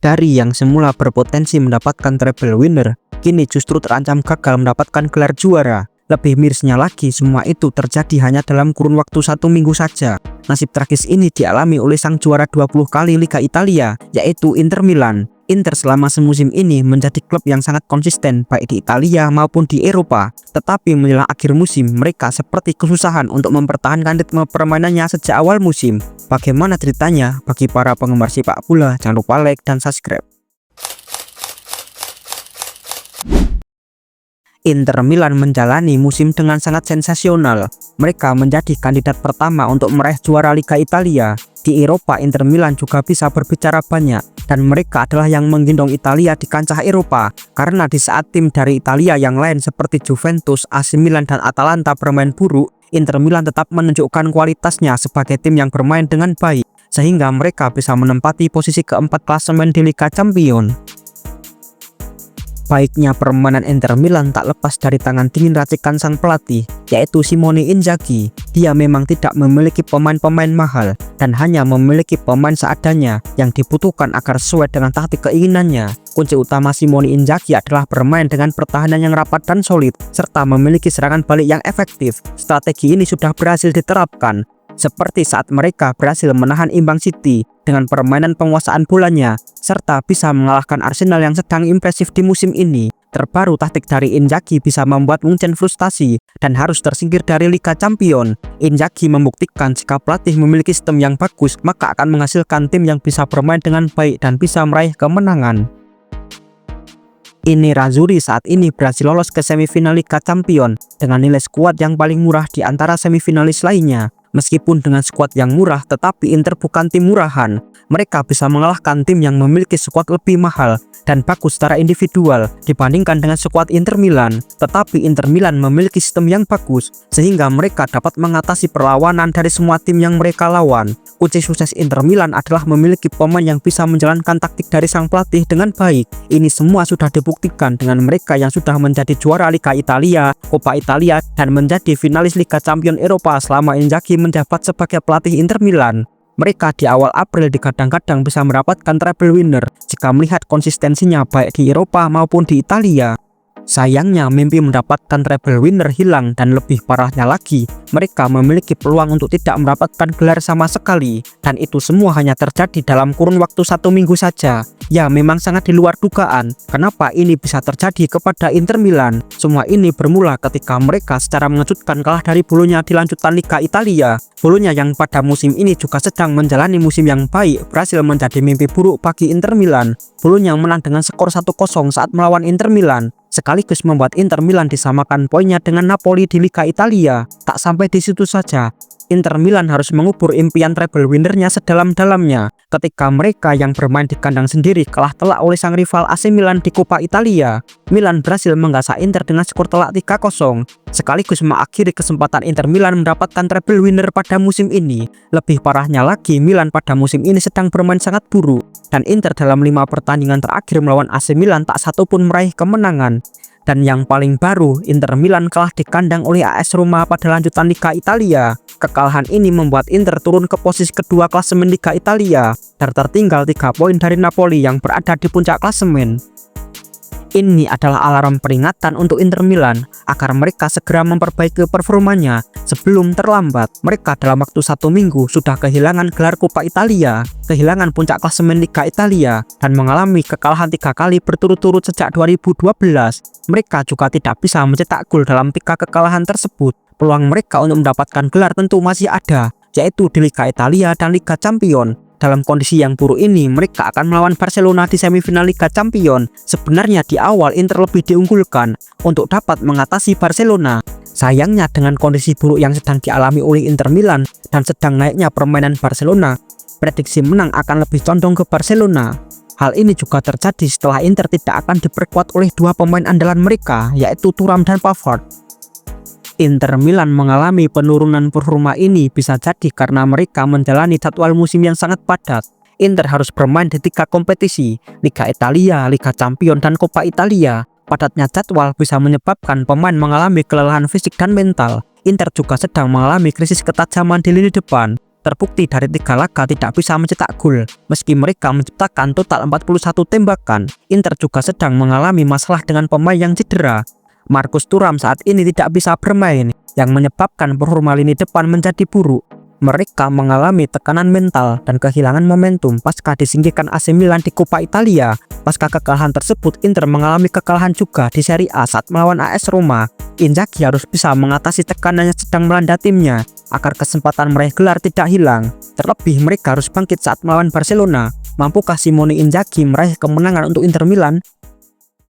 Dari yang semula berpotensi mendapatkan treble winner, kini justru terancam gagal mendapatkan gelar juara. Lebih mirisnya lagi, semua itu terjadi hanya dalam kurun waktu 1 minggu saja. Nasib tragis ini dialami oleh sang juara 20 kali Liga Italia, yaitu Inter Milan. Inter selama semusim ini menjadi klub yang sangat konsisten baik di Italia maupun di Eropa. Tetapi menjelang akhir musim, mereka seperti kesusahan untuk mempertahankan ritme permainannya sejak awal musim. Bagaimana ceritanya? Bagi para penggemar sepak bola, jangan lupa like dan subscribe. Inter Milan menjalani musim dengan sangat sensasional. Mereka menjadi kandidat pertama untuk meraih juara Liga Italia. Di Eropa, Inter Milan juga bisa berbicara banyak, dan mereka adalah yang menggendong Italia di kancah Eropa. Karena di saat tim dari Italia yang lain seperti Juventus, AC Milan, dan Atalanta bermain buruk, Inter Milan tetap menunjukkan kualitasnya sebagai tim yang bermain dengan baik, sehingga mereka bisa menempati posisi keempat klasemen di Liga Champions. Baiknya permainan Inter Milan tak lepas dari tangan dingin racikan sang pelatih, yaitu Simone Inzaghi. Dia memang tidak memiliki pemain-pemain mahal dan hanya memiliki pemain seadanya yang dibutuhkan agar sesuai dengan taktik keinginannya. Kunci utama Simone Inzaghi adalah bermain dengan pertahanan yang rapat dan solid, serta memiliki serangan balik yang efektif. Strategi ini sudah berhasil diterapkan, seperti saat mereka berhasil menahan imbang City dengan permainan penguasaan bolanya, serta bisa mengalahkan Arsenal yang sedang impresif di musim ini. Terbaru, taktik dari Inzaghi bisa membuat Munchen frustasi dan harus tersingkir dari Liga Champions. Inzaghi membuktikan jika pelatih memiliki sistem yang bagus, maka akan menghasilkan tim yang bisa bermain dengan baik dan bisa meraih kemenangan. Ini Nerazzurri saat ini berhasil lolos ke semifinal Liga Champions dengan nilai skuad yang paling murah di antara semifinalis lainnya. Meskipun dengan skuad yang murah, tetapi Inter bukan tim murahan. Mereka bisa mengalahkan tim yang memiliki skuad lebih mahal dan bagus secara individual dibandingkan dengan skuad Inter Milan. Tetapi Inter Milan memiliki sistem yang bagus, sehingga mereka dapat mengatasi perlawanan dari semua tim yang mereka lawan. Kunci sukses Inter Milan adalah memiliki pemain yang bisa menjalankan taktik dari sang pelatih dengan baik. Ini semua sudah dibuktikan dengan mereka yang sudah menjadi juara Liga Italia, Coppa Italia, dan menjadi finalis Liga Champions Eropa selama Inzaghi menjabat sebagai pelatih Inter Milan. Mereka di awal April kadang-kadang bisa mendapatkan treble winner jika melihat konsistensinya baik di Eropa maupun di Italia. Sayangnya, mimpi mendapatkan treble winner hilang, dan lebih parahnya lagi, mereka memiliki peluang untuk tidak mendapatkan gelar sama sekali, dan itu semua hanya terjadi dalam kurun waktu 1 minggu saja. Ya, memang sangat di luar dugaan. Kenapa ini bisa terjadi kepada Inter Milan? Semua ini bermula ketika mereka secara mengejutkan kalah dari Bolonya di lanjutan Liga Italia. Bolonya yang pada musim ini juga sedang menjalani musim yang baik berhasil menjadi mimpi buruk bagi Inter Milan. Bolonya menang dengan skor 1-0 saat melawan Inter Milan, sekaligus membuat Inter Milan disamakan poinnya dengan Napoli di Liga Italia. Tak sampai di situ saja, Inter Milan harus mengubur impian treble winnernya sedalam-dalamnya ketika mereka yang bermain di kandang sendiri kalah telak oleh sang rival AC Milan di Coppa Italia. Milan berhasil menggasak Inter dengan skor telak 3-0, sekaligus mengakhiri kesempatan Inter Milan mendapatkan treble winner pada musim ini. Lebih parahnya lagi, Milan pada musim ini sedang bermain sangat buruk, dan Inter dalam 5 pertandingan terakhir melawan AC Milan tak satu pun meraih kemenangan. Dan yang paling baru, Inter Milan kalah di kandang oleh AS Roma pada lanjutan Liga Italia. Kekalahan ini membuat Inter turun ke posisi kedua klasemen Liga Italia dan tertinggal 3 poin dari Napoli yang berada di puncak klasemen. Ini adalah alarm peringatan untuk Inter Milan agar mereka segera memperbaiki performanya sebelum terlambat. Mereka dalam waktu 1 minggu sudah kehilangan gelar Coppa Italia, kehilangan puncak klasemen Liga Italia, dan mengalami kekalahan 3 kali berturut-turut sejak 2012. Mereka juga tidak bisa mencetak gol dalam 3 kekalahan tersebut. Peluang mereka untuk mendapatkan gelar tentu masih ada, yaitu di Liga Italia dan Liga Champions. Dalam kondisi yang buruk ini, mereka akan melawan Barcelona di semifinal Liga Champions. Sebenarnya di awal Inter lebih diunggulkan untuk dapat mengatasi Barcelona. Sayangnya, dengan kondisi buruk yang sedang dialami oleh Inter Milan dan sedang naiknya permainan Barcelona, prediksi menang akan lebih condong ke Barcelona. Hal ini juga terjadi setelah Inter tidak akan diperkuat oleh 2 pemain andalan mereka, yaitu Thuram dan Pavard. Inter Milan mengalami penurunan performa ini bisa jadi karena mereka menjalani jadwal musim yang sangat padat. Inter harus bermain di 3 kompetisi, Liga Italia, Liga Champions, dan Coppa Italia. Padatnya jadwal bisa menyebabkan pemain mengalami kelelahan fisik dan mental. Inter juga sedang mengalami krisis ketajaman di lini depan. Terbukti dari 3 laga tidak bisa mencetak gol. Meski mereka menciptakan total 41 tembakan, Inter juga sedang mengalami masalah dengan pemain yang cedera. Marcus Thuram saat ini tidak bisa bermain, yang menyebabkan performa lini depan menjadi buruk. Mereka mengalami tekanan mental dan kehilangan momentum pasca disingkirkan AC Milan di Coppa Italia. Pasca kekalahan tersebut, Inter mengalami kekalahan juga di Serie A saat melawan AS Roma. Inzaghi harus bisa mengatasi tekanan yang sedang melanda timnya agar kesempatan meraih gelar tidak hilang. Terlebih mereka harus bangkit saat melawan Barcelona. Mampukah Simone Inzaghi meraih kemenangan untuk Inter Milan?